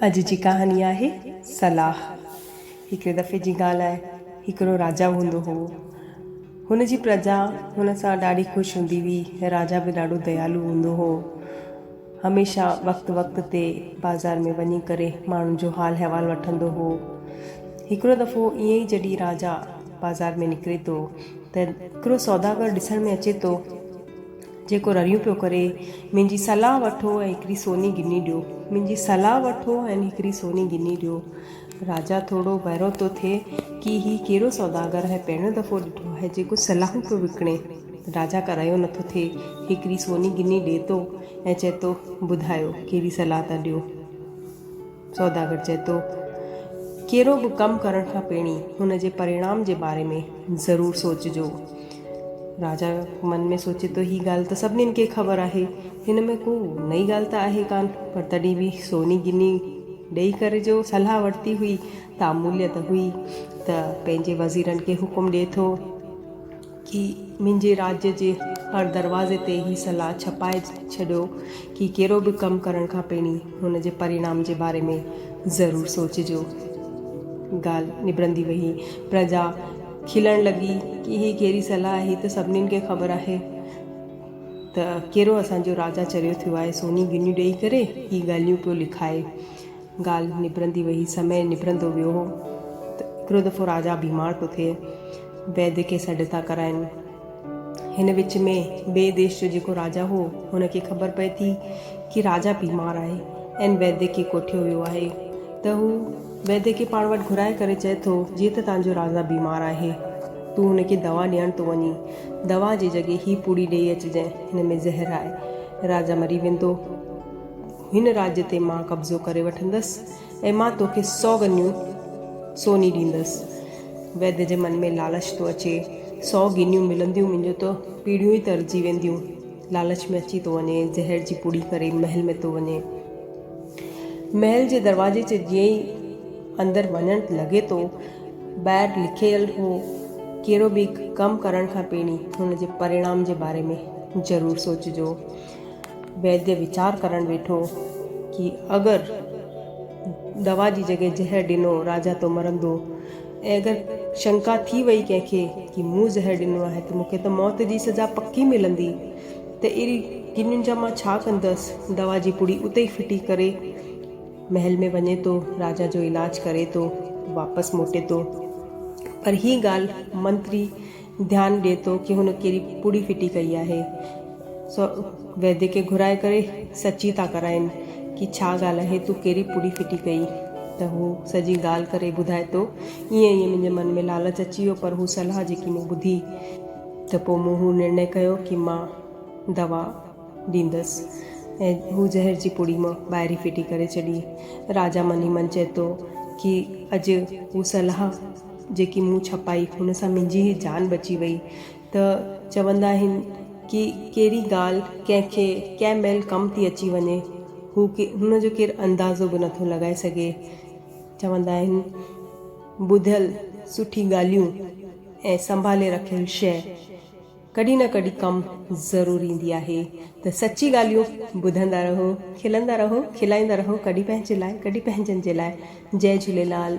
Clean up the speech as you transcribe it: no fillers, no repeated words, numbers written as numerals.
अॼु जी कहानी आहे सलाह। हिकिड़े दफ़े जी ॻाल्हि आहे, हिकिड़ो राजा हूंदो हो। हुन जी प्रजा हुन सां ॾाढी ख़ुशि हूंदी हुई। राजा बि ॾाढो दयालु हूंदो हो। हमेशह वक़्तु वक़्तु ते बाज़ार में वञी करे माण्हुनि जो हाल अहिवाल वठंदो हो। हिकिड़ो दफ़ो ईअं ई जॾहिं राजा बाज़ार में निकिरे थो त हिकिड़ो सौदागर ॾिसण में अचे थो जेको रड़ियूं पियो करे, मुंहिंजी सलाह वठो ऐं हिकिड़ी सोनी गिनी ॾियो, मुंहिंजी सलाह वठो ऐं हिकिड़ी सोनी गिनी ॾियो। राजा थोरो बहिरो थो थिए कि ही कहिड़ो सौदागर आहे, पहिरियों दफ़ो ॾिठो आहे जेको सलाहूं पियो विकिणे। राजा करायो नथो थिए, हिकिड़ी सोनी गिनी ॾिए थो ऐं चए थो, ॿुधायो कहिड़ी सलाह था ॾियो। सौदागर चए थो, कहिड़ो बि कमु करण खां पहिरीं हुन जे परिणाम जे बारे में ज़रूरु सोचिजो। राजा मन में सोचे थो, ही ॻाल्हि त सभिनीनि खे ख़बर आहे, हिन में को नई ॻाल्हि त आहे कान, पर तॾहिं बि सोनी गिनी ॾेई करे जो सलाह वरिती हुई त अमूल्य त हुई। त पंहिंजे वज़ीरनि खे हुकुम ॾिए थो कि मुंहिंजे राज्य जे हर दरवाज़े ते ही सलाह छपाए छॾियो कि कहिड़ो बि कमु करण खां पहिरीं हुन जे परिणाम जे बारे में ज़रूरु सोचिजो। ॻाल्हि निबरंदी वई, प्रजा खिलण लॻी कि ही कहिड़ी सलाह आहे, ही त सभिनीनि खे ख़बर आहे त कहिड़ो असांजो राजा चरियो थियो आहे, सोनी गिनियूं ॾेई करे ही ॻाल्हियूं पियो लिखाए। ॻाल्हि निबरंदी वई, समय निबरंदो वियो हो त हिकिड़ो दफ़ो राजा बीमार थो थिए। वैद्य खे सॾु था कराइनि। हिन विच में ॿिए देश जो जेको राजा हो हुन खे ख़बर पए थी कि राजा बीमार आहे ऐं वैद्य खे कोठियो वियो आहे। त हू वैद्य खे पाण वटि घुराए करे चए थो, जीअं त तव्हांजो राजा बीमार आहे, तूं हुनखे दवा ॾियण थो वञी, दवा जी जॻह ही पूड़ी ॾेई अचिजांइ, हिन में ज़हर आहे। राजा मरी वेंदो। हिन राज्य ते मां कब्ज़ो करे वठंदसि ऐं मां तोखे 100 गनियूं सोनी ॾींदसि। वैद्य जे मन में लालच थो अचे, 100 गिनियूं मिलंदियूं मुंहिंजो त पीढ़ियूं ई तरजी वेंदियूं। लालच में अची थो वञे, ज़हर जी पूड़ी करे महल में थो वञे। महल जे दरवाजे ते जीअं ई अंदरि वञणु लॻे थो, ॿाहिरि लिखियल हो, कहिड़ो बि कमु करण खां पहिरीं हुन जे परिणाम जे बारे में ज़रूरु सोचिजो। वैद्य वीचार करणु वेठो कि अगरि दवा जी जॻह ज़हर ॾिनो राजा तो मरंदो, ऐं अगरि शंका थी वई कंहिंखे कि मूं ज़हर ॾिनो आहे त मूंखे त मौत जी सज़ा पकी मिलंदी, त अहिड़ी गिनियुनि जा मां छा कंदसि। दवा जी पुड़ी उते ई फिटी करे महल में वञे थो, राजा जो इलाज करे थो, वापसि मोटे थो। पर ही ॻाल्हि मंत्री ध्यानु ॾिए थो कि हुन कहिड़ी पुड़ी फिटी कई आहे। वैद्य खे घुराए करे सची था कराइनि कि छा ॻाल्हि आहे, तूं कहिड़ी पुड़ी फिटी कई। त हू सॼी ॻाल्हि करे ॿुधाए थो, ईअं ईअं मुंहिंजे मन में लालच अची वियो, पर हू सलाह जेकी मूं ॿुधी त पोइ मूं हू निर्णय कयो कि मां दवा ॾींदसि ऐं हू ज़हर जी पुड़ी मां ॿाहिरि फिटी करे छॾी। राजा मन ई मन चए थो कि अॼु हू सलाह जेकी मूं छपाई हुन सां मुंहिंजी ई जान बची वई। त चवंदा आहिनि कि कहिड़ी ॻाल्हि कंहिंखे कंहिं महिल कमु थी अची वञे, हुन जो केरु अंदाज़ो बि नथो लॻाए सघे। चवंदा आहिनि, ॿुधल सुठी ॻाल्हियूं ऐं संभाले रखियल शइ कॾहिं न कॾहिं कमु ज़रूरु ईंदी आहे। त सची ॻाल्हियूं ॿुधंदा रहो, खिलंदा रहो, खिलाईंदा रहो, कॾहिं पंहिंजे लाइ, कॾहिं पंहिंजनि जे लाइ। जय झूलेलाल।